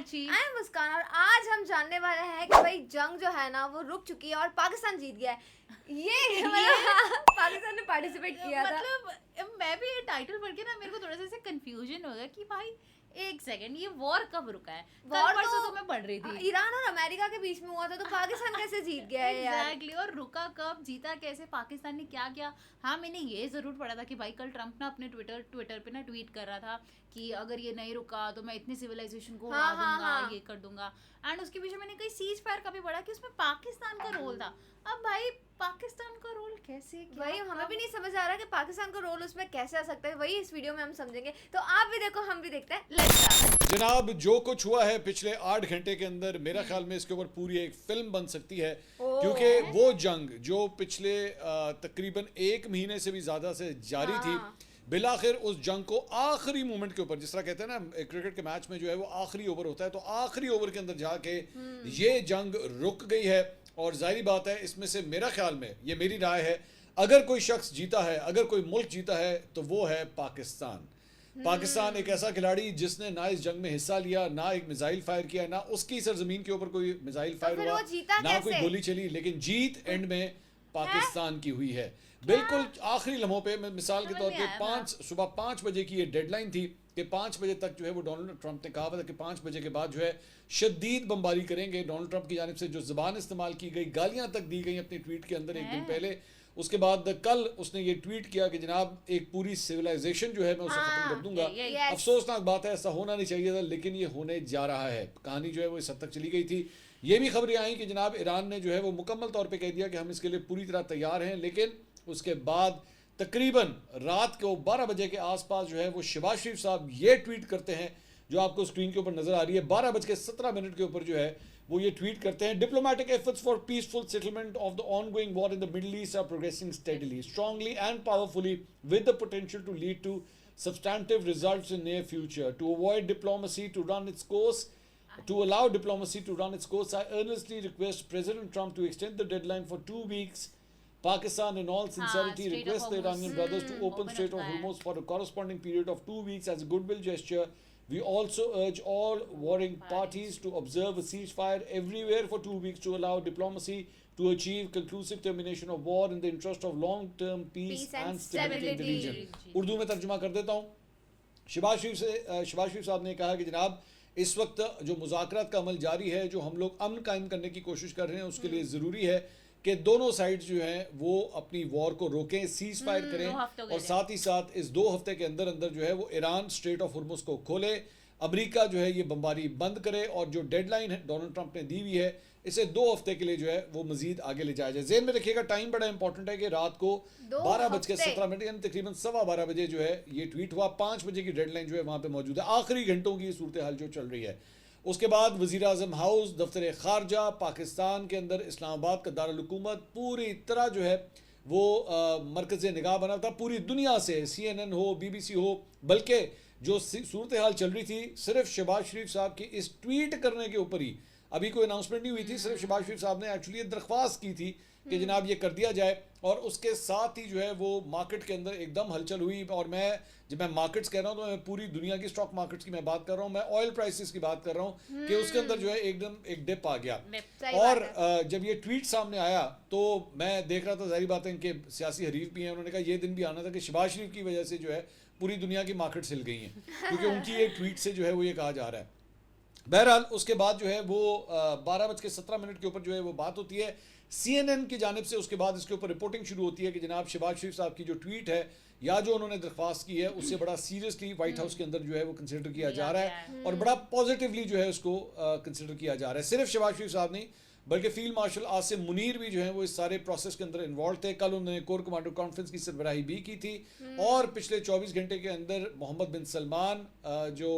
Archie. I am मुस्कान और आज हम जानने वाले हैं कि भाई जंग जो है ना वो रुक चुकी है और पाकिस्तान जीत गया है। ये मतलब पाकिस्तान ने पार्टिसिपेट किया था। मतलब मैं भी ये टाइटल पढ़ के ना मेरे को थोड़ा सा ऐसे कंफ्यूजन हो गया कि भाई एक सेकंड, ये वॉर कब रुका है? वॉर परसों तो तो मैं पढ़ रही थी ईरान और अमेरिका के बीच में हुआ था, तो पाकिस्तान कैसे जीत गया है यार? एग्जैक्टली और रुका कब, जीता कैसे, पाकिस्तान ने क्या किया? हाँ, मैंने ये जरूर पढ़ा था कि भाई कल ट्रम्प ना अपने ट्विटर पे ना ट्वीट कर रहा था कि अगर ये नहीं रुका तो मैं इतनी सिविलाइजेशन को उड़ा दूंगा, ये कर दूंगा। एंड उसके पीछे मैंने कहीं सीज फायर का भी पढ़ा कि उसमें पाकिस्तान का रोल था। अब भाई पाकिस्तान का रोल कैसे, क्या, वही हमें भी नहीं समझ आ रहा कि पाकिस्तान का रोल उसमें कैसे आ सकता है। वही इस वीडियो में हम समझेंगे, तो आप भी देखो हम भी देखते हैं। Let's start. जनाब, जो कुछ हुआ है पिछले 8 घंटे के अंदर, मेरा ख्याल में इसके ऊपर पूरी एक फिल्म बन सकती है, क्योंकि वो जंग जो पिछले तकरीबन 1 महीने से भी ज्यादा से जारी थी, बिलाखिर उस जंग को आखिरी मोमेंट के ऊपर, जिस तरह कहते हैं ना क्रिकेट के मैच में जो है वो आखिरी ओवर होता है, तो आखिरी ओवर के अंदर जाके ये जंग रुक गई है। और जाहिर बात है, इसमें से मेरा ख्याल में, ये मेरी राय है, अगर कोई शख्स जीता है, अगर कोई मुल्क जीता है, तो वो है पाकिस्तान। पाकिस्तान एक ऐसा खिलाड़ी जिसने ना इस जंग में हिस्सा लिया, ना एक मिसाइल फायर किया, ना उसकी सरजमीन के ऊपर कोई मिसाइल फायर हुआ, ना कोई गोली चली, लेकिन जीत एंड में पाकिस्तान की हुई है। बिल्कुल आखिरी लम्हों पे, मिसाल के तौर पे सुबह 5 बजे की ये डेडलाइन थी कि 5 बजे तक जो है वो डोनाल्ड ट्रंप ने कहा था कि 5 बजे के बाद जो है शदीद बमबारी करेंगे। डोनाल्ड ट्रंप की जानिब से जो ज़बान इस्तेमाल की गई, गालियां तक दी गई अपने ट्वीट के अंदर एक दिन पहले। उसके बाद कल उसने ये ट्वीट किया कि जनाब एक पूरी सिविलाइजेशन जो है मैं उसे खत्म कर दूंगा। अफसोसनाक बात है, ऐसा होना नहीं चाहिए था, लेकिन ये होने जा रहा है। कहानी जो है वो इस हद तक चली गई थी। ये भी खबरें आई कि जनाब ईरान ने जो है वो मुकम्मल तौर पे कह दिया कि हम इसके लिए पूरी तरह तैयार हैं, लेकिन उसके बाद तकरीबन रात को 12 बजे के आसपास जो है वो शहबाज शरीफ साहब ये ट्वीट करते हैं, जो आपको स्क्रीन के ऊपर नजर आ रही है। 12:17 के ऊपर जो है वो ये ट्वीट करते हैं, diplomatic efforts for peaceful settlement of the ongoing war in the Middle East are progressing steadily, strongly and powerfully with the potential to lead to substantive results in near future. To avoid diplomacy to run its course, to allow diplomacy to run its course, I earnestly request President Trump to extend the deadline for 2 weeks. Pakistan, in all sincerity, requests the Iranian brothers to open Strait of Hormuz for a corresponding period of 2 weeks as a goodwill gesture. We also urge all warring parties to observe a ceasefire everywhere for 2 weeks to allow diplomacy to achieve conclusive termination of war in the interest of long-term peace and stability in the region. Urdu में तर्जुमा कर देता हूँ। शहबाज शरीफ साहब ने कहा कि जनाब इस वक्त जो मुज़ाकरात का अमल जारी है, जो हम लोग अमन कायम करने की कोशिश कर रहे हैं, उसके लिए ज़रूरी है कि दोनों साइड्स जो हैं वो अपनी वॉर को रोकें, सीज फायर करें, और साथ ही साथ इस 2 हफ्ते के अंदर अंदर जो है वो ईरान स्ट्रेट ऑफ हुर्मुज़ को खोले, अमेरिका जो है ये बमबारी बंद करे, और जो डेडलाइन है डोनाल्ड ट्रंप ने दी हुई है, इसे 2 हफ्ते के लिए जो है वो मजीद आगे ले जाया जाए। ज़हन में रखिएगा, टाइम बड़ा इंपॉर्टेंट है कि रात को 12:17 यानी तकरीबन 12:15 बजे जो है ये ट्वीट हुआ। 5 बजे की डेडलाइन जो है वहाँ पे मौजूद है। आखिरी घंटों की सूरत हाल जो चल रही है। उसके बाद वज़ीर आज़म हाउस, दफ्तर खारजा, पाकिस्तान के अंदर इस्लामाबाद का दारुल हुकूमत पूरी तरह जो है वो मरकज़ निगाह बना था पूरी दुनिया से, CNN हो, BBC हो, बल्कि जो सूरत हाल चल रही थी सिर्फ शहबाज शरीफ साहब की इस ट्वीट करने के ऊपर ही, अभी कोई अनाउंसमेंट नहीं हुई थी, सिर्फ शहबाज शरीफ साहब ने एक्चुअली दरख्वास्त की थी कि जनाब ये कर दिया जाए, और उसके साथ ही जो है वो मार्केट के अंदर एकदम हलचल हुई। और जब मैं मार्केट्स कह रहा हूँ तो मैं पूरी दुनिया की स्टॉक मार्केट्स की मैं बात कर रहा हूँ, मैं ऑयल प्राइसेस की बात कर रहा हूँ कि उसके अंदर जो है एकदम एक डिप आ गया। और जब ये ट्वीट सामने आया तो मैं देख रहा था, जाहिर बात है इनके सियासी हरीफ भी हैं, उन्होंने कहा ये दिन भी आना था कि शहबाज शरीफ की वजह से जो है पूरी दुनिया की मार्केट हिल गई हैं, क्योंकि उनकी एक ट्वीट से जो है वो ये कहा जा रहा है। बहरहाल उसके बाद जो है वो 12:17 के ऊपर जो है वो बात होती है CNN की जानिब से। उसके बाद इसके ऊपर रिपोर्टिंग शुरू होती है कि जनाब शहबाज शरीफ साहब की जो ट्वीट है या जो उन्होंने दरख्वास्त की है उससे बड़ा सीरियसली व्हाइट हाउस के अंदर जो है वो कंसिडर किया जा रहा है, और बड़ा पॉजिटिवली जो है उसको कंसिडर किया जा रहा है। सिर्फ शहबाज शरीफ साहब नहीं, बल्कि फील्ड मार्शल आसिम मुनीर भी जो है वो इस सारे प्रोसेस के अंदर इन्वॉल्व थे। कल उन्होंने कोर कमांडर कॉन्फ्रेंस की सरबराही भी की थी, और पिछले 24 घंटे के अंदर मोहम्मद बिन सलमान जो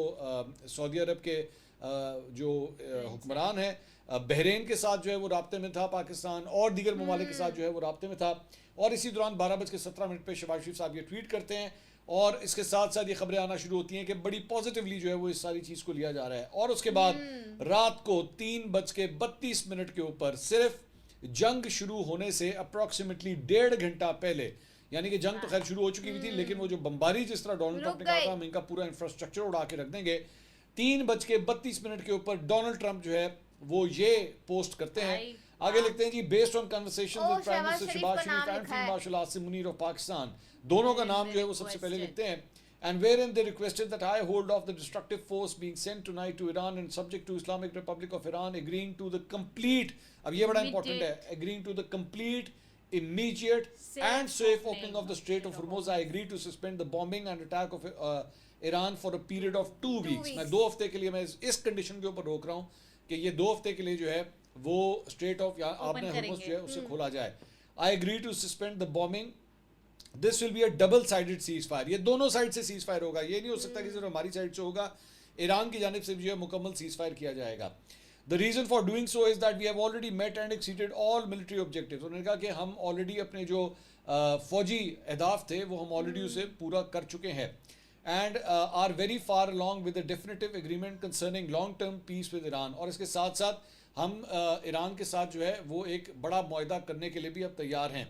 सऊदी अरब के जो हुक्मरान है, बहरीन के साथ जो है वो राब्ते में था पाकिस्तान, और दीगर ममालिक के साथ जो है वो राब्ते में था। और इसी दौरान 12:17 पे शहबाज शरीफ साहब ये ट्वीट करते हैं, और इसके साथ साथ ये खबरें आना शुरू होती हैं कि बड़ी पॉजिटिवली जो है वो इस सारी चीज़ को लिया जा रहा है। और उसके बाद रात को 3:32 के ऊपर, सिर्फ जंग शुरू होने से अप्रॉक्सीमेटली 1.5 घंटा पहले, यानी कि जंग तो खैर शुरू हो चुकी हुई थी, लेकिन वो जो बमबारी जिस तरह डोनाल्ड ट्रंप ने कहा था हम इनका पूरा इंफ्रास्ट्रक्चर उड़ा के रख देंगे, 3:32 के ऊपर डोनाल्ड ट्रंप जो है वो ये पोस्ट करते हैं। आगे लिखते हैं जी, based on conversation with prime minister Shahbaz Sharif and field marshal Asim Munir of Pakistan, दोनों का नाम जो है वो सबसे पहले लिखते हैं। And wherein they requested that I hold off the destructive force being sent tonight to Iran and subject to Islamic Republic of Iran, agreeing to the complete, अब ये बड़ा important है, agreeing to the complete, immediate and safe opening of the Strait of Hormuz. I agree to suspend the bombing and attack of Iran for a period of 2 weeks. मैं 2 हफ्ते के लिए मैं इस कंडीशन के ऊपर रोक रहा हूँ कि ये 2 हफ्ते के लिए जो है वो स्ट्रेट ऑफ या आपने हॉर्मुज़ जो है उसे खोला जाए। I agree to suspend the bombing. This will be a double sided cease fire, ये दोनों साइड से सीज फायर होगा, ये नहीं हो सकता कि सिर्फ हमारी साइड से होगा, ईरान की जानिब से जो है मुकम्मल सीज फायर किया जाएगा। The reason for doing so is that we have already met and exceeded all military objectives. उन्होंने कहा कि हम ऑलरेडी अपने जो फौजी अहदाफ थे वो हम ऑलरेडी उसे पूरा कर चुके हैं, and are very far along with a definitive agreement concerning long term peace with Iran. और इसके साथ साथ हम ईरान के साथ जो है वो एक बड़ा मुआहदा करने के लिए भी अब तैयार हैं।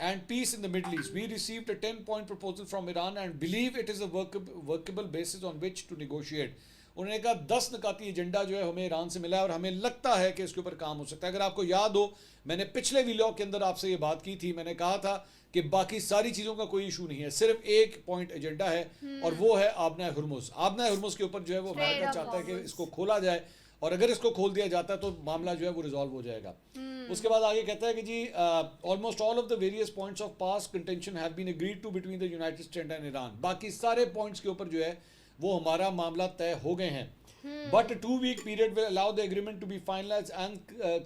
And peace in the Middle East. We received a 10-point proposal from Iran and believe it is a workable basis on which to negotiate. उन्होंने कहा 10 निकाती एजेंडा जो है हमें ईरान से मिला है और हमें लगता है कि इसके ऊपर काम हो सकता है। अगर आपको याद हो, मैंने पिछले वीलॉग के अंदर आपसे ये बात की थी, मैंने कहा था कि बाकी सारी चीज़ों का कोई इशू नहीं है, सिर्फ एक पॉइंट एजेंडा है और वो है आबना हुर्मुज़। आबना हुर्मुज़ के ऊपर जो है वो अमेरिका चाहता है कि इसको खोला जाए और अगर इसको खोल दिया जाता है तो मामला जो है वो रिजॉल्व हो जाएगा। उसके बाद आगे कहता है कि जी almost all of the various points of past contention have been agreed to between the United States and Iran. बाकी सारे पॉइंट्स के ऊपर जो है वो हमारा मामला तय हो गए हैं। But 2 week period will allow the agreement to be finalised and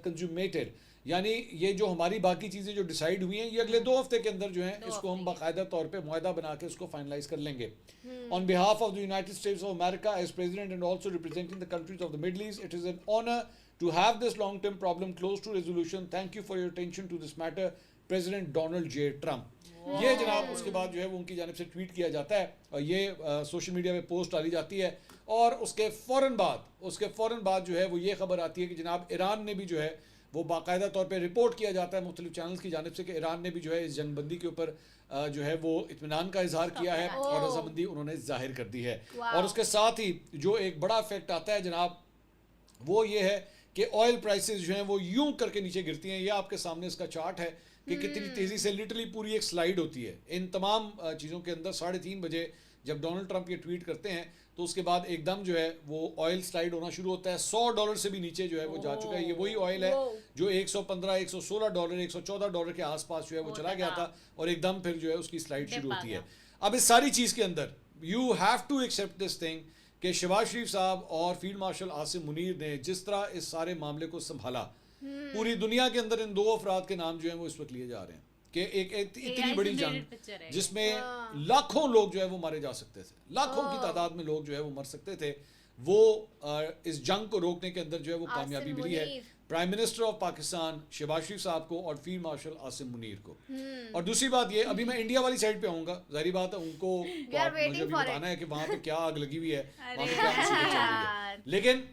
consummated, यानी ये जो हमारी बाकी चीज़ें जो डिसाइड हुई हैं ये अगले 2 हफ्ते के अंदर जो है इसको हम बाकायदा तौर पे मुआहदा बना के उसको फाइनलाइज कर लेंगे। On behalf of the United States of America as president and also representing the countries of the Middle East, it is an honour to have this long term problem close to resolution. Thank you for your attention to this matter, President Donald J. Trump. ये जनाब उसके बाद जो है वो उनकी जानिब से ट्वीट किया जाता है और ये सोशल मीडिया पे पोस्ट डाली जाती है और उसके फ़ौरन बाद जो है वो ये खबर आती है कि जनाब ईरान ने भी जो है वो बाकायदा तौर पे रिपोर्ट किया जाता है मुख्तलिफ चैनल्स की जानिब से कि ईरान ने भी जो है इस जंगबंदी के ऊपर जो है वो इत्मीनान का इजहार किया है और रजामंदी उन्होंने जाहिर कर दी है। और उसके साथ ही जो एक बड़ा इफेक्ट आता है जनाब वो ये है कि ऑयल प्राइसेस जो हैं वो यूं करके नीचे गिरती हैं। ये आपके सामने इसका चार्ट है कि कितनी तेज़ी से लिटरली पूरी एक स्लाइड होती है इन तमाम चीज़ों के अंदर। 3:30 बजे जब डोनाल्ड ट्रंप ये ट्वीट करते हैं तो उसके बाद एकदम जो है वो ऑयल स्लाइड होना शुरू होता है। $100 से भी नीचे जो है वो जा चुका है। ये वही ऑयल है जो $115, $116, $114 के आसपास जो है वो चला गया था और एकदम फिर जो है उसकी स्लाइड शुरू होती है। अब इस सारी चीज़ के अंदर you have to accept this thing कि शहबाज शरीफ साहब और फील्ड मार्शल आसिम मुनीर ने जिस तरह इस सारे मामले को संभाला, पूरी दुनिया के अंदर इन 2 अफराद के नाम जो है वो इस वक्त लिए जा रहे हैं कि एक इतनी बड़ी जंग जिसमें लाखों लोग जो है वो मारे जा सकते थे, लाखों की तादाद में लोग जो है वो मर सकते थे, वो इस जंग को रोकने के अंदर जो है वो कामयाबी मिली है prime minister of Pakistan Shahbaz Sharif साहब को और फील्ड मार्शल आसिम मुनीर को। और दूसरी बात ये, अभी मैं इंडिया वाली साइड पे आऊँगा, जाहिर बात है उनको मुझे बताना है कि वहाँ पे क्या आग लगी हुई है, वहाँ पे क्या मुसीबत चल रही है। लेकिन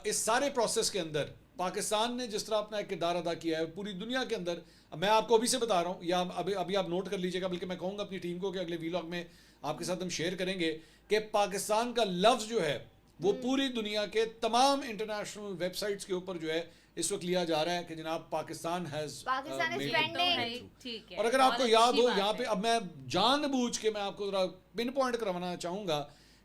इस सारे प्रोसेस के अंदर पाकिस्तान ने जिस तरह अपना एक किरदार अदा किया है पूरी दुनिया के अंदर, मैं आपको अभी से बता रहा हूँ या अभी आप नोट कर लीजिएगा, बल्कि मैं कहूँगा अपनी टीम को कि अगले वीलॉग में आपके साथ हम शेयर करेंगे कि पाकिस्तान का लफ्ज़ जो है वो पूरी दुनिया के तमाम इंटरनेशनल वेबसाइट्स के ऊपर जो है इस वक्त लिया जा रहा है कि जनाब पाकिस्तान हैज और अगर आपको याद हो यहाँ पे, अब मैं जानबूझ के मैं आपको जरा पिन पॉइंट करवाना चाहूँगा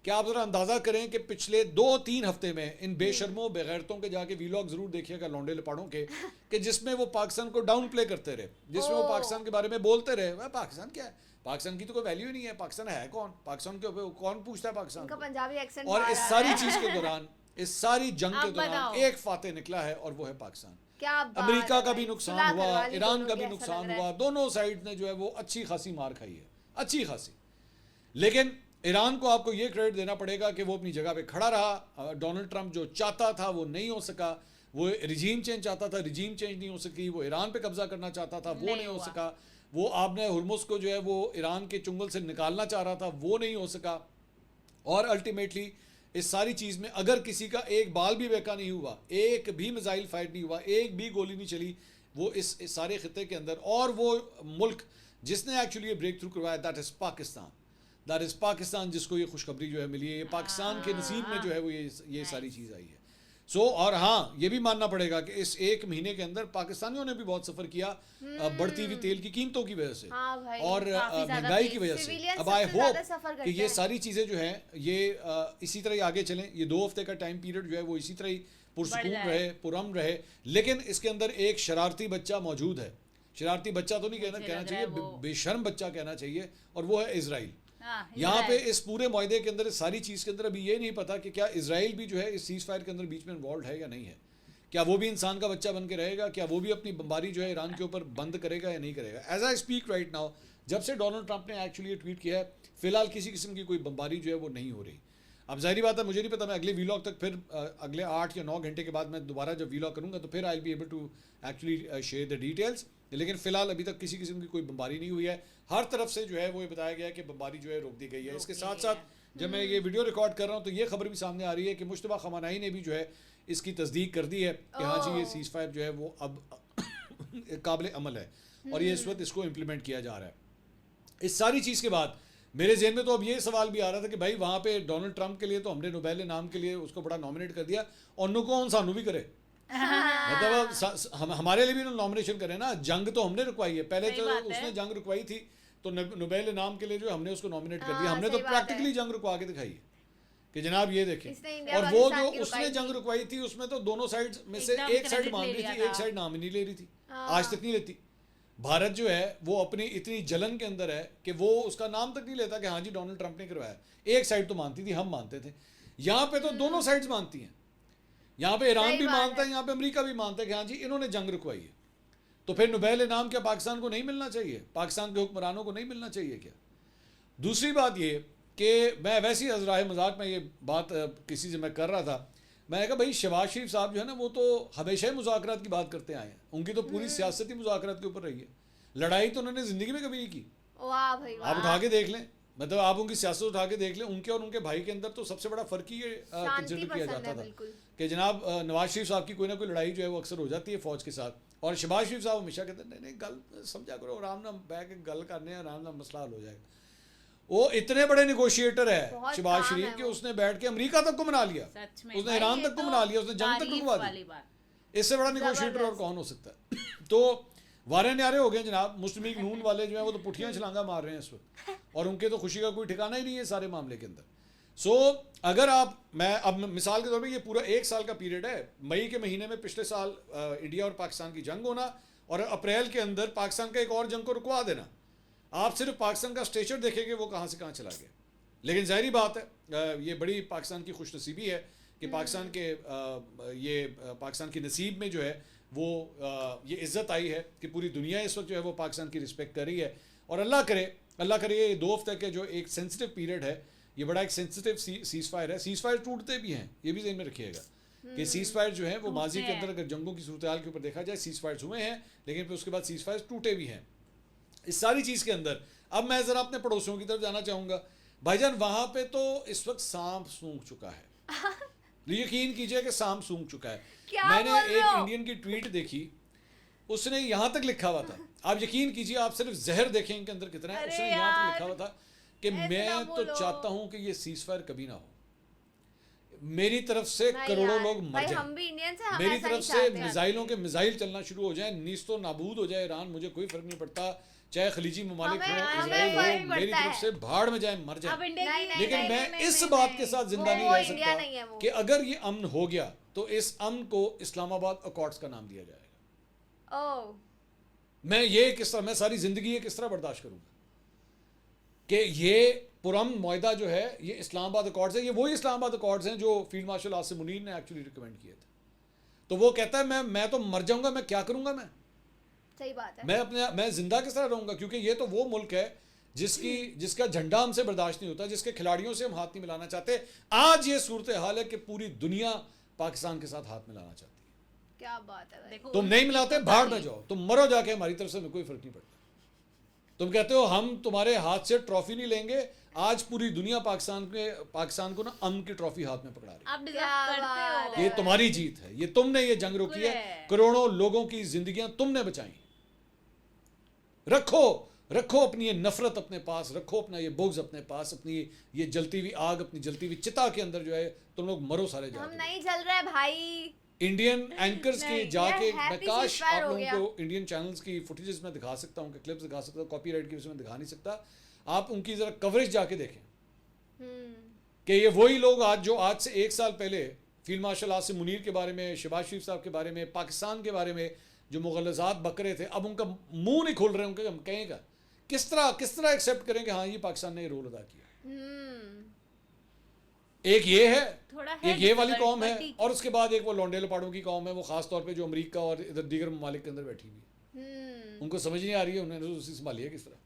कि आप जरा अंदाजा करें कि पिछले 2-3 हफ्ते में इन बेशर्मों बेगैरतों के जाके वीलॉग जरूर देखिएगा लौंडे लपाड़ों के, कि जिसमें वो पाकिस्तान को डाउन प्ले करते रहे, जिसमें वो पाकिस्तान के बारे में बोलते रहे, वह पाकिस्तान क्या है, पाकिस्तान की तो कोई वैल्यू ही नहीं है, पाकिस्तान है कौन, पाकिस्तान के कौन पूछता है पाकिस्तान को। पंजाबी एक्सेंट और इस सारी चीज के दौरान, इस सारी जंग के दौरान एक फातेह निकला है और वो है पाकिस्तान। अमेरिका का भी नुकसान हुआ, ईरान का भी नुकसान हुआ, दोनों साइड ने जो है वो अच्छी खासी मार खाई है, अच्छी खासी। लेकिन ईरान को आपको ये क्रेडिट देना पड़ेगा कि वो अपनी जगह पे खड़ा रहा। डोनाल्ड ट्रंप जो चाहता था वो नहीं हो सका, वो रिजीम चेंज चाहता था, रिजीम चेंज नहीं हो सकी, वो ईरान पे कब्जा करना चाहता था, वो नहीं हो सका, वो आपने हुर्मुज़ को जो है वो ईरान के चुंगल से निकालना चाह रहा था, वो नहीं हो सका। और अल्टीमेटली इस सारी चीज़ में अगर किसी का एक बाल भी बेका नहीं हुआ, एक भी मिसाइल फायर नहीं हुआ, एक भी गोली नहीं चली वो इस सारे खिते के अंदर, और वो मुल्क जिसने एक्चुअली ये ब्रेक थ्रू करवाया that is Pakistan. That is Pakistan, जिसको ये खुशखबरी जो है मिली है, ये पाकिस्तान के नसीब में जो है वो ये सारी चीज़ आई है। सो और हाँ, ये भी मानना पड़ेगा कि इस एक महीने के अंदर पाकिस्तानियों ने भी बहुत सफ़र किया बढ़ती हुई तेल की कीमतों की वजह से और महंगाई की वजह से। अब आई होप कि ये सारी चीज़ें जो हैं ये इसी तरह ही आगे चलें, ये 2 हफ्ते का टाइम पीरियड जो है वो इसी तरह ही पुरसकून रहे, पुरअमन रहे। लेकिन इसके अंदर एक शरारती बच्चा मौजूद है, शरारती बच्चा तो नहीं कहना चाहिए, बेशर्म बच्चा कहना चाहिए, और वो है इजराइल। यहाँ पे इस पूरे मुआहदे के अंदर, इस सारी चीज़ के अंदर अभी ये नहीं पता कि क्या इजराइल भी जो है इस सीज़ फायर के अंदर बीच में इन्वॉल्व है या नहीं है। क्या वो भी इंसान का बच्चा बन के रहेगा, क्या वो भी अपनी बमबारी जो है ईरान के ऊपर बंद करेगा या नहीं करेगा। As I speak right now, जब से डोनाल्ड ट्रंप ने एक्चुअली ये ट्वीट किया है, फिलहाल किसी किस्म की कोई बमबारी जो है वो नहीं हो रही। अब जाहिर बात है, मुझे नहीं पता, मैं अगले वीलॉग तक फिर अगले 8 या 9 घंटे के बाद मैं दोबारा जब वीलॉग करूँगा तो फिर I will be able to actually share the details. लेकिन फिलहाल अभी तक किसी किस्म की कोई बमबारी नहीं हुई है। हर तरफ से जो है वो ये बताया गया है कि बमबारी जो है रोक दी गई है। इसके साथ साथ जब मैं ये वीडियो रिकॉर्ड कर रहा हूँ तो ये खबर भी सामने आ रही है कि मुश्तबा खमानाई ने भी जो है इसकी तस्दीक कर दी है कि हाँ जी, ये सीज़ फायर जो है वो अब काबिल अमल है और ये इस वक्त इसको इम्प्लीमेंट किया जा रहा है। इस सारी चीज़ के बाद मेरे जहन में तो अब ये सवाल भी आ रहा था कि भाई वहाँ पे डोनाल्ड ट्रंप के लिए तो हमने नोबेल नाम के लिए उसको बड़ा नॉमिनेट कर दिया, और नु कौन सानू भी करे। मतलब हमारे लिए भी नॉमिनेशन करें ना, जंग तो हमने रुकवाई है, पहले तो उसने जंग रुकवाई थी तो नोबेल नाम के लिए जो हमने उसको नॉमिनेट कर दिया। हमने तो प्रैक्टिकली जंग रुकवा के दिखाई है कि जनाब ये देखें। और वो जो उसने जंग रुकवाई थी उसमें तो दोनों साइड में से एक साइड मान रही थी, एक साइड नाम ही नहीं ले रही थी, आज तक नहीं लेती। भारत जो है वो अपनी इतनी जलन के अंदर है कि वो उसका नाम तक नहीं लेता कि हाँ जी डोनाल्ड ट्रंप ने करवाया। एक साइड तो मानती थी, हम मानते थे। यहाँ पे तो दोनों साइड्स मानती हैं, यहाँ पे ईरान भी मानता है, यहाँ पे अमेरिका भी मानता है कि हाँ जी इन्होंने जंग रुकवाई है। तो फिर नोबेल इनाम क्या पाकिस्तान को नहीं मिलना चाहिए, पाकिस्तान के हुक्मरानों को नहीं मिलना चाहिए क्या? दूसरी बात ये कि मैं वैसे ही हज़राए मजाक में ये बात किसी से मैं कर रहा था, मैंने कहा भाई शहबाज शरीफ साहब जो है ना वो तो हमेशा ही मुज़ाकरात की बात करते आए हैं, उनकी तो पूरी सियासत ही मुज़ाकरात के ऊपर रही है। लड़ाई तो उन्होंने ज़िंदगी में कभी नहीं की। वाह भाई वाह। आप उठा के देख लें, मतलब आप उनकी सियासत उठा के देख लें, उनके और उनके भाई के अंदर तो सबसे बड़ा फ़र्क ही ये कंसिडर किया जाता था कि जनाब नवाज शरीफ साहब की कोई ना कोई लड़ाई जो है वो अक्सर हो जाती है फ़ौज के साथ, और शहबाज शरीफ साहब हमेशा कहते हैं नहीं गल समझा करो, आराम ना बैठ के गल करने, आराम ना मसला हल हो जाएगा। वो इतने बड़े निगोशिएटर है शहबाज शरीफ कि उसने बैठ के अमेरिका तक को मना लिया, उसने ईरान तक को मना लिया, उसने जंग तक रुकवा दी। इससे बड़ा निगोशिएटर और कौन हो सकता है? तो वारे न्यारे हो गए जनाब। मुस्लिम लीग नून वाले जो है वो तो पुठियाँ छलांगा मार रहे हैं इस वक्त, और उनके तो खुशी का कोई ठिकाना ही नहीं है सारे मामले के अंदर। सो अगर आप, मैं अब मिसाल के तौर पे ये पूरा 1 साल का पीरियड है, मई के महीने में पिछले साल इंडिया और पाकिस्तान की जंग होना, और अप्रैल के अंदर पाकिस्तान का एक और जंग को रुकवा देना। आप सिर्फ पाकिस्तान का स्टेचर देखेंगे वो कहाँ से कहाँ चला गया। लेकिन ज़ाहिरी बात है ये बड़ी पाकिस्तान की खुशनसीबी है कि पाकिस्तान के पाकिस्तान की नसीब में जो है वो ये इज़्ज़त आई है कि पूरी दुनिया इस वक्त जो है वो पाकिस्तान की रिस्पेक्ट कर रही है। और अल्लाह करे ये 2 हफ्ते के जो एक सेंसिटिव पीरियड है, ये बड़ा एक सेंसिटिव सीज़ फायर है। सीज़ फायर टूटते भी हैं, ये भी ज़हन में रखिएगा कि सीज़ फायर जो है वो माजी के अंदर अगर जंगों की सूरत हाल के ऊपर देखा जाए सीज़ फायर हुए हैं, लेकिन फिर उसके बाद सीज़ फायर टूटे भी हैं। इस सारी चीज़ के अंदर अब मैं ज़रा अपने पड़ोसियों की तरफ जाना चाहूँगा। भाईजान वहाँ पे तो इस वक्त सांप सूंघ चुका है, यकीन कीजिए कि सांप सूंघ चुका है। मैंने एक इंडियन की ट्वीट देखी, उसने यहाँ तक लिखा हुआ था, आप यकीन कीजिए, आप सिर्फ जहर देखें इनके अंदर कितना है। उसने यहाँ तक लिखा हुआ था कि मैं तो चाहता हूँ कि ये सीज़ फायर कभी ना हो, मेरी तरफ से करोड़ों लोग मर जाएं, मेरी तरफ से मिसाइलों के मिसाइल चलना शुरू हो जाए, नीस्तो नाबूद हो जाए ईरान, मुझे कोई फर्क नहीं पड़ता, चाहे खलीजी ममालिक हो, इजराइल हो, मेरी तरफ से भाड़ में जाए, मर जाए। लेकिन मैं इस बात के साथ जिंदा नहीं रह सकता कि अगर ये अमन हो गया तो इस अमन को इस्लामाबाद अकॉर्ड्स का नाम दिया जाएगा। मैं ये किस तरह, मैं सारी जिंदगी ये किस तरह बर्दाश्त करूंगा कि ये पुरअमन मुआहदा जो है ये इस्लामाबाद अकॉर्ड्स है। ये वही इस्लामाबाद अकॉर्ड्स हैं जो फील्ड मार्शल आसिम मुनीर ने एक्चुअली रिकमेंड किए थे। तो वो कहता है मैं तो मर जाऊंगा, मैं क्या करूंगा, मैं सही बात है, मैं जिंदा किस तरह रहूंगा, क्योंकि ये तो वो मुल्क है जिसका झंडा हमसे बर्दाश्त नहीं होता, जिसके खिलाड़ियों से हम हाथ नहीं मिलाना चाहते। आज ये सूरत हाल है कि पूरी दुनिया पाकिस्तान के साथ हाथ मिलाना चाहती है। क्या बात है, तुम नहीं मिलाते, भाड़ में जाओ, तुम मरो जाके, हमारी तरफ से हमें कोई फर्क नहीं पड़ता। तुम कहते हो हम तुम्हारे हाथ से ट्रॉफी नहीं लेंगे, आज पूरी दुनिया पाकिस्तान को ना अमन की ट्रॉफी हाथ में पकड़ा रही है। आप डिजर्व करते हो, ये तुम्हारी जीत है, ये तुमने ये जंग रोकी है, करोड़ों लोगों की जिंदगियां तुमने बचाई। रखो अपनी ये नफरत अपने पास, रखो अपना ये बुग्ज अपने पास, अपनी ये जलती हुई आग, अपनी जलती हुई चिता के अंदर जो है तुम लोग मरो सारे हम जाके। नहीं जल रहे भाई। इंडियन एंकर्स के जाके ये मैं happy काश ceasefire आप हो लोगों को इंडियन चैनल्स की फुटेजेस में दिखा सकता हूँ, क्लिप्स दिखा सकता हूँ, कॉपीराइट की वजह से मैं दिखा नहीं सकता, आप उनकी जरा कवरेज जाके देखें कि ये वही लोग जो आज से 1 साल पहले फील्ड मार्शल आसिम मुनीर के बारे में, शहबाज शरीफ साहब के बारे में, पाकिस्तान के बारे में जो मुगलजात बक रहे थे, अब उनका मुंह नहीं खोल रहे, उनके हम कहेंगे किस तरह एक्सेप्ट करें कि हाँ ये पाकिस्तान ने ये रोल अदा किया। एक ये है, थोड़ा एक ये वाली difficult, कौम but है, ठीक और उसके बाद एक वो लौंडे लपाड़ों की कौम है, वो खास तौर पे जो अमेरिका और इधर दीगर ममालिक के अंदर बैठी हुई है। उनको समझ नहीं आ रही है उन्होंने उसी संभाली है किस तरह,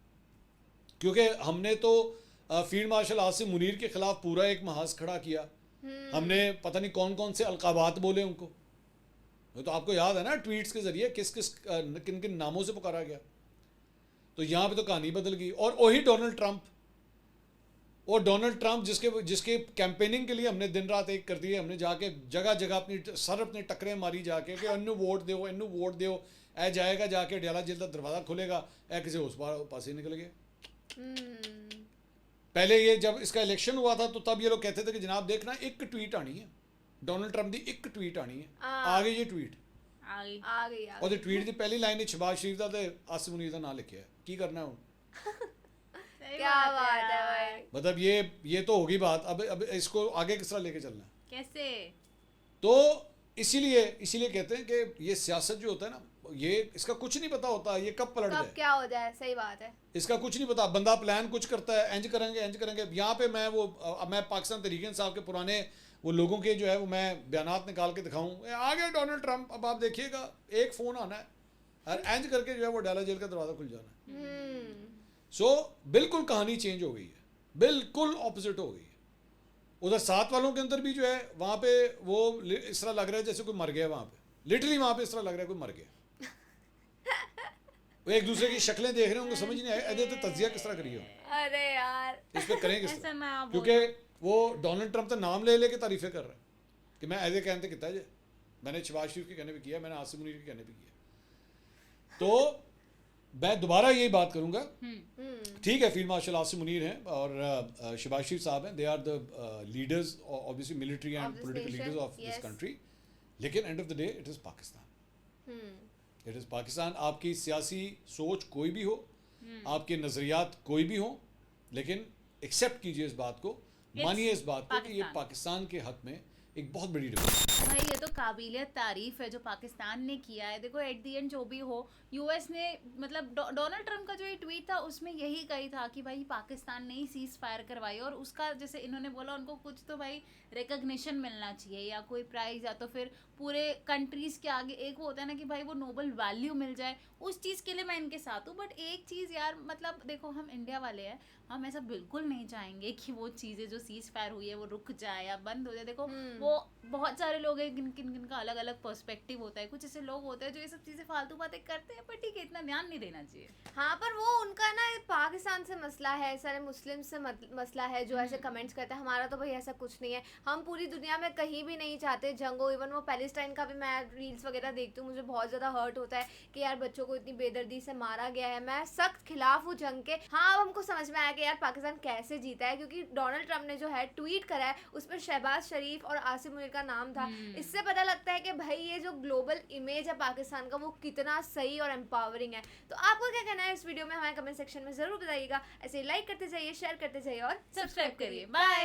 क्योंकि हमने तो फील्ड मार्शल आसिम मुनीर के खिलाफ पूरा एक महाज खड़ा किया, हमने पता नहीं कौन कौन से अलकाबात बोले उनको, तो आपको याद है ना ट्वीट्स के जरिए किस किस किन किन नामों से पुकारा गया। तो यहाँ पे तो कहानी बदल गई, और वही डोनाल्ड ट्रंप जिसके कैंपेनिंग के लिए हमने दिन रात एक कर दिए, हमने जाके जगह जगह अपने टकरे मारी जाके कि इन्नू वोट दो, ऐ जाएगा जाके डयाला जेल का दरवाज़ा खुलेगा, ऐ किसी उस पास ही निकल गया। पहले ये जब इसका इलेक्शन हुआ था तो तब ये लोग कहते थे कि जनाब देखना एक ट्वीट आनी है, डोनाल्ड ट्रंप की एक ट्वीट आनी है, आ गई ये ट्वीट, आ गई। आ गई और ट्वीट की पहली लाइन शहबाज शरीफ का ते आसिम मुनीर का नाम लिखा है, की करना है हुण? सही क्या बात है यार। भाई। मतलब ये तो होगी बात, अब इसको आगे किस तरह लेके चलना है? कैसे? तो इसीलिए कहते हैं कि ये सियासत जो होता है ना, ये इसका कुछ नहीं पता होता ये कब पलट कब जाए, क्या हो जाए, सही बात है। इसका कुछ नहीं पता। बंदा प्लान कुछ करता है, इंज करेंगे। यहाँ पे मैं पाकिस्तान तहरीक इंसाफ के पुराने वो लोगों के जो है वो मैं बयानात निकाल के दिखाऊं, आ गया डोनाल्ड ट्रंप, अब आप देखिएगा एक फ़ोन आना है और इंज करके जो है वो डाला जेल का दरवाज़ा खुल जाना है। सो बिल्कुल कहानी चेंज हो गई है, बिल्कुल ऑपोजिट हो गई है। उधर साथ वालों के अंदर भी जो है वहाँ पे वो इस तरह लग रहा है जैसे कोई मर गया, वहाँ पे लिटरली वहाँ पे इस तरह लग रहा है कोई मर गया। वो एक दूसरे की शक्लें देख रहे हैं, उनको समझ नहीं आया तो तजिया किस तरह करिए, अरे यार इस पर करें किस ऐसा तरह, ना बोलो। क्योंकि वो डोनाल्ड ट्रंप तो नाम ले लेके तारीफें कर रहा है कि मैं ऐसे कहते किया जे, मैंने शहबाज शरीफ के कहने पे किया, मैंने आसिम मुनीर के कहने पे किया। तो मैं दोबारा यही बात करूंगा, ठीक है फील्ड मार्शल आसिम मुनीर हैं और शहबाज शरीफ साहब हैं, they are the leaders obviously military and this political nation, leaders of this yes. Country, लेकिन end of the day it is Pakistan, it is Pakistan. आपकी सियासी सोच कोई भी हो, आपके नज़रियात कोई भी हो, लेकिन एक्सेप्ट कीजिए इस बात को, मानिए इस बात को कि ये पाकिस्तान के हक में एक बहुत बड़ी डिमांड। भाई ये तो काबिलियत तारीफ है जो पाकिस्तान ने किया है। देखो एट दी एंड जो भी हो, यूएस ने मतलब डोनाल्ड ट्रंप का जो ये ट्वीट था उसमें यही कही था कि भाई पाकिस्तान ने ही सीज फायर करवाई, और उसका जैसे इन्होंने बोला उनको कुछ तो भाई रिकग्निशन मिलना चाहिए या कोई प्राइज, या तो फिर पूरे कंट्रीज के आगे एक वो होता है ना कि भाई वो नोबल वैल्यू मिल जाए, उस चीज़ के लिए मैं इनके साथ हूँ। बट एक चीज़ यार, मतलब देखो हम इंडिया वाले हैं, हम ऐसा बिल्कुल नहीं चाहेंगे कि वो चीज़ें जो सीज फायर हुई है वो रुक जाए या बंद हो जाए। देखो वो बहुत सारे लोग हैं जिनका अलग अलग पर्सपेक्टिव होता है, कुछ ऐसे लोग होते हैं जो ये सब चीज़ें फालतू बातें करते हैं, पर ठीक है इतना ध्यान नहीं देना चाहिए। हाँ, पर वो उनका ना पाकिस्तान से मसला है, सारे मुस्लिम से मसला है जो ऐसे कमेंट्स करते हैं। हमारा तो भाई ऐसा कुछ नहीं है, हम पूरी दुनिया में कहीं भी नहीं चाहते जंग हो। इवन वो पैलेस्टाइन का भी मैं रील्स वगैरह देखती हूँ, मुझे बहुत ज़्यादा हर्ट होता है कि यार बच्चों को इतनी बेदर्दी से मारा गया है। मैं सख्त खिलाफ हूँ जंग के। हाँ, अब हमको समझ में आया कि यार पाकिस्तान कैसे जीता है, क्योंकि डोनाल्ड ट्रंप ने जो है ट्वीट करा है उसमें शहबाज शरीफ और आसिम मुनीर का नाम था। इससे पता लगता है कि भाई ये जो ग्लोबल इमेज है पाकिस्तान का वो कितना सही और एम्पावरिंग है। तो आपको क्या कहना है इस वीडियो में हमारे कमेंट सेक्शन में ज़रूर बताइएगा। ऐसे लाइक करते जाइए, शेयर करते जाइए और सब्सक्राइब करिए। बाय।